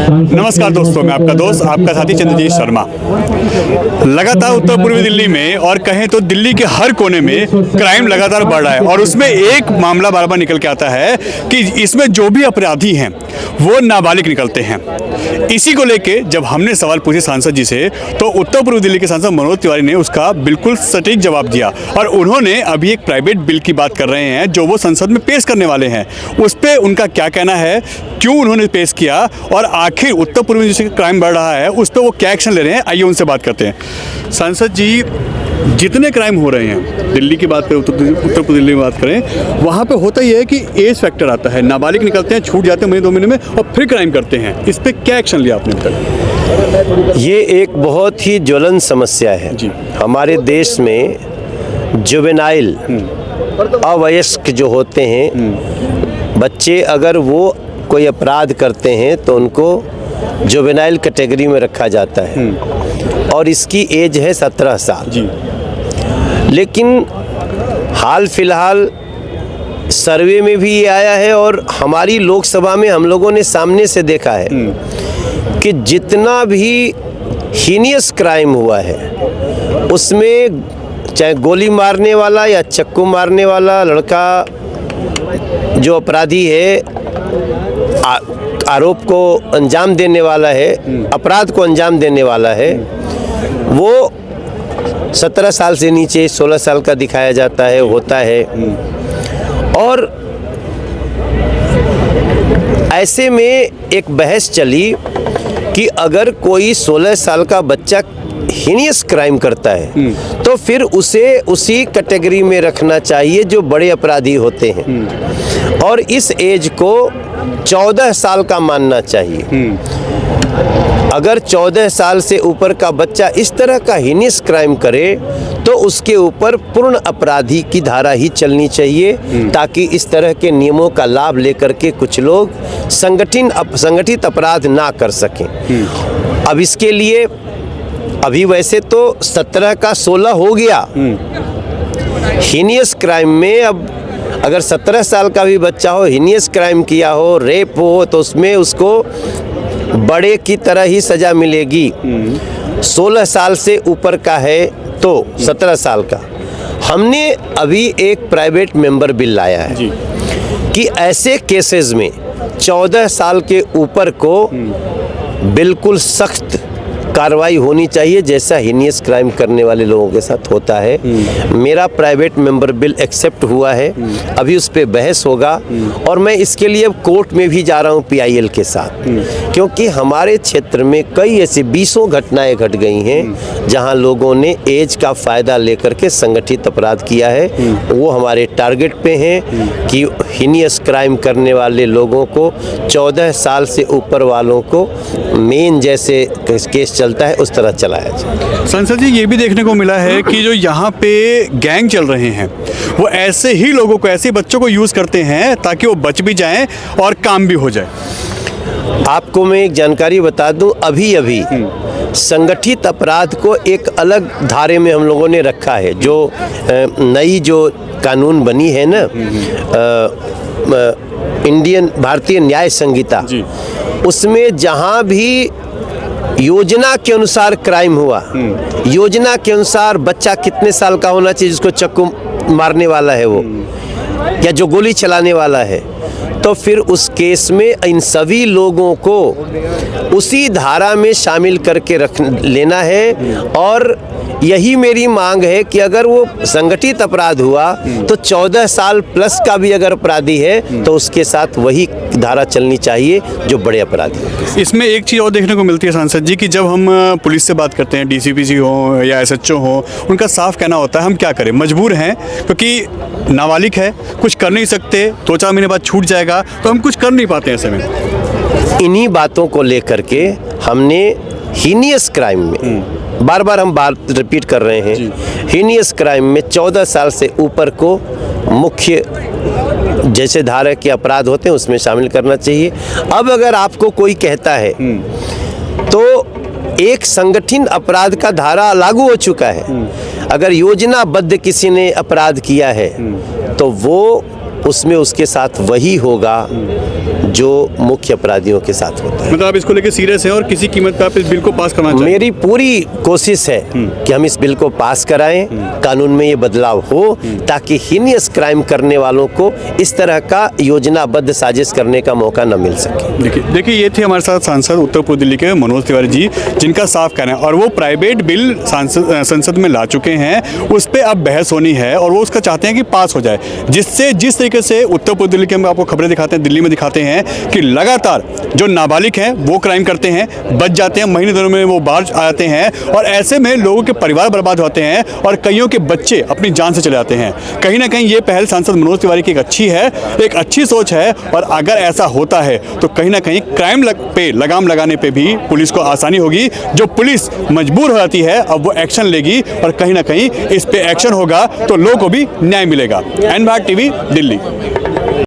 नमस्कार दोस्तों, मैं आपका दोस्त, आपका साथी चंद्रजीत शर्मा। लगातार उत्तर पूर्वी दिल्ली में और कहें तो दिल्ली के हर कोने में क्राइम लगातार बढ़ रहा है और उसमें एक मामला बार बार निकल के आता है कि इसमें जो भी अपराधी हैं वो नाबालिग निकलते हैं। इसी को लेके जब हमने सवाल पूछे सांसद जी से तो उत्तर पूर्वी दिल्ली के सांसद मनोज तिवारी ने उसका बिल्कुल सटीक जवाब दिया और उन्होंने अभी एक प्राइवेट बिल की बात कर रहे हैं जो वो संसद में पेश करने वाले हैं। उस पर उनका क्या कहना है, क्यों उन्होंने पेश किया और आखिर उत्तर पूर्वी दिल्ली में क्राइम बढ़ रहा है उस पर वो क्या एक्शन ले रहे हैं, आइए उनसे बात करते हैं। सांसद जी, जितने क्राइम हो रहे हैं दिल्ली की बात करें, उत्तर पूर्वी दिल्ली में बात करें, वहाँ पे होता ही है कि एज फैक्टर आता है, नाबालिग निकलते हैं, छूट जाते हैं महीने 2 महीने में और फिर क्राइम करते हैं। इस पर क्या एक्शन लिया आपने अब तक? ये एक बहुत ही ज्वलन समस्या है जी। हमारे देश में। जुवेनाइल अवयस्क जो होते हैं बच्चे, अगर वो कोई अपराध करते हैं तो उनको जुवेनाइल कैटेगरी में रखा जाता है और इसकी एज है 17 साल जी। लेकिन हाल फिलहाल सर्वे में भी ये आया है और हमारी लोकसभा में हम लोगों ने सामने से देखा है कि जितना भी हीनियस क्राइम हुआ है उसमें चाहे गोली मारने वाला या चक्कू मारने वाला लड़का जो अपराधी है, आरोप को अंजाम देने वाला है, अपराध को अंजाम देने वाला है, वो 17 साल से नीचे 16 साल का दिखाया जाता है, होता है। और ऐसे में एक बहस चली कि अगर कोई 16 साल का बच्चा हीनियस क्राइम करता है तो फिर उसे उसी कैटेगरी में रखना चाहिए जो बड़े अपराधी होते हैं और इस एज को 14 साल का मानना चाहिए। अगर 14 साल से ऊपर का बच्चा इस तरह का हीनियस क्राइम करे तो उसके ऊपर पूर्ण अपराधी की धारा ही चलनी चाहिए ताकि इस तरह के नियमों का लाभ लेकर के कुछ लोग संगठित अपराध ना कर सकें। अब इसके लिए अभी वैसे तो 17 का 16 हो गया हीनियस क्राइम में। अब अगर 17 साल का भी बच्चा हो, हीनियस क्राइम किया हो, रेप हो, तो उसमें उसको बड़े की तरह ही सज़ा मिलेगी। 16 साल से ऊपर का है तो 17 साल का। हमने अभी एक प्राइवेट मेंबर बिल लाया है जी। कि ऐसे केसेस में 14 साल के ऊपर को बिल्कुल सख्त कार्रवाई होनी चाहिए जैसा हीनियस क्राइम करने वाले लोगों के साथ होता है। मेरा प्राइवेट मेंबर बिल एक्सेप्ट हुआ है, अभी उस पर बहस होगा और मैं इसके लिए अब कोर्ट में भी जा रहा हूँ PIL के साथ, क्योंकि हमारे क्षेत्र में कई ऐसी 20 घटनाएं घट गई हैं जहां लोगों ने एज का फ़ायदा लेकर के संगठित अपराध किया है। वो हमारे टारगेट पे हैं कि हीनियस क्राइम करने वाले लोगों को 14 साल से ऊपर वालों को मेन जैसे केस चलता है उस तरह चलाया जाए। संसद जी, ये भी देखने को मिला है कि जो यहाँ पे गैंग चल रहे हैं वो ऐसे ही लोगों को, ऐसे बच्चों को यूज़ करते हैं ताकि वो बच भी जाएं और काम भी हो जाए। आपको मैं एक जानकारी बता दूं, अभी संगठित अपराध को एक अलग धारे में हम लोगों ने रखा है। जो नई जो कानून बनी है ना, भारतीय न्याय संहिता, उसमें जहां भी योजना के अनुसार क्राइम हुआ, योजना के अनुसार बच्चा कितने साल का होना चाहिए जिसको चक्कू मारने वाला है वो, या जो गोली चलाने वाला है, तो फिर उस केस में इन सभी लोगों को उसी धारा में शामिल करके रख लेना है। और यही मेरी मांग है कि अगर वो संगठित अपराध हुआ तो 14 साल प्लस का भी अगर अपराधी है तो उसके साथ वही धारा चलनी चाहिए जो बड़े अपराधी हैं। इसमें एक चीज़ और देखने को मिलती है सांसद जी कि जब हम पुलिस से बात करते हैं, DCPC हो या SHO हो, उनका साफ कहना होता है हम क्या करें, मजबूर हैं क्योंकि नाबालिग है, कुछ कर नहीं सकते, 2-4 महीने बाद छूट जाएगा, तो हम कुछ कर नहीं पाते ऐसे में। इन्हीं बातों को लेकर के हमने हीनियस क्राइम में, बार बार हम बात रिपीट कर रहे हैं, हीनियस क्राइम में 14 साल से ऊपर को मुख्य जैसे धारा के अपराध होते हैं उसमें शामिल करना चाहिए। अब अगर आपको कोई कहता है तो एक संगठित अपराध का धारा लागू हो चुका है। अगर योजनाबद्ध किसी ने अपराध किया है तो वो उसमें उसके साथ वही होगा जो मुख्य अपराधियों के साथ होता है। मतलब आप इसको लेके सीरियस हैं और किसी कीमत पे आप इस बिल को पास करना चाहिए। मेरी पूरी कोशिश है कि हम इस बिल को पास कराएं, कानून में ये बदलाव हो ताकि हीनियस क्राइम करने वालों को इस तरह का योजनाबद्ध साजिश करने का मौका न मिल सके। देखिए ये थे हमारे साथ सांसद उत्तर पूर्व दिल्ली के मनोज तिवारी जी, जिनका साफ कहना है और वो प्राइवेट बिल संसद में ला चुके हैं, उस पर अब बहस होनी है और वो उसका चाहते हैं कि पास हो जाए, जिससे जिस तरीके से उत्तर पूर्व दिल्ली के हम आपको खबरें दिखाते हैं, दिल्ली में दिखाते हैं कि लगातार जो नाबालिग हैं वो क्राइम करते हैं, बच जाते हैं, महीने दिनों में वो बाहर आते हैं और ऐसे में लोगों के परिवार बर्बाद होते हैं और कईयों के बच्चे अपनी जान से चले जाते हैं। कहीं ना कहीं ये पहल सांसद मनोज तिवारी की एक अच्छी है, एक अच्छी सोच है और अगर ऐसा होता है तो कहीं ना कहीं क्राइम पे लगाम लगाने पे भी पुलिस को आसानी होगी। जो पुलिस मजबूर हो जाती है अब वो एक्शन लेगी और कहीं ना कहीं इस पे एक्शन होगा तो लोगों को भी न्याय मिलेगा। एन भारत टीवी, दिल्ली।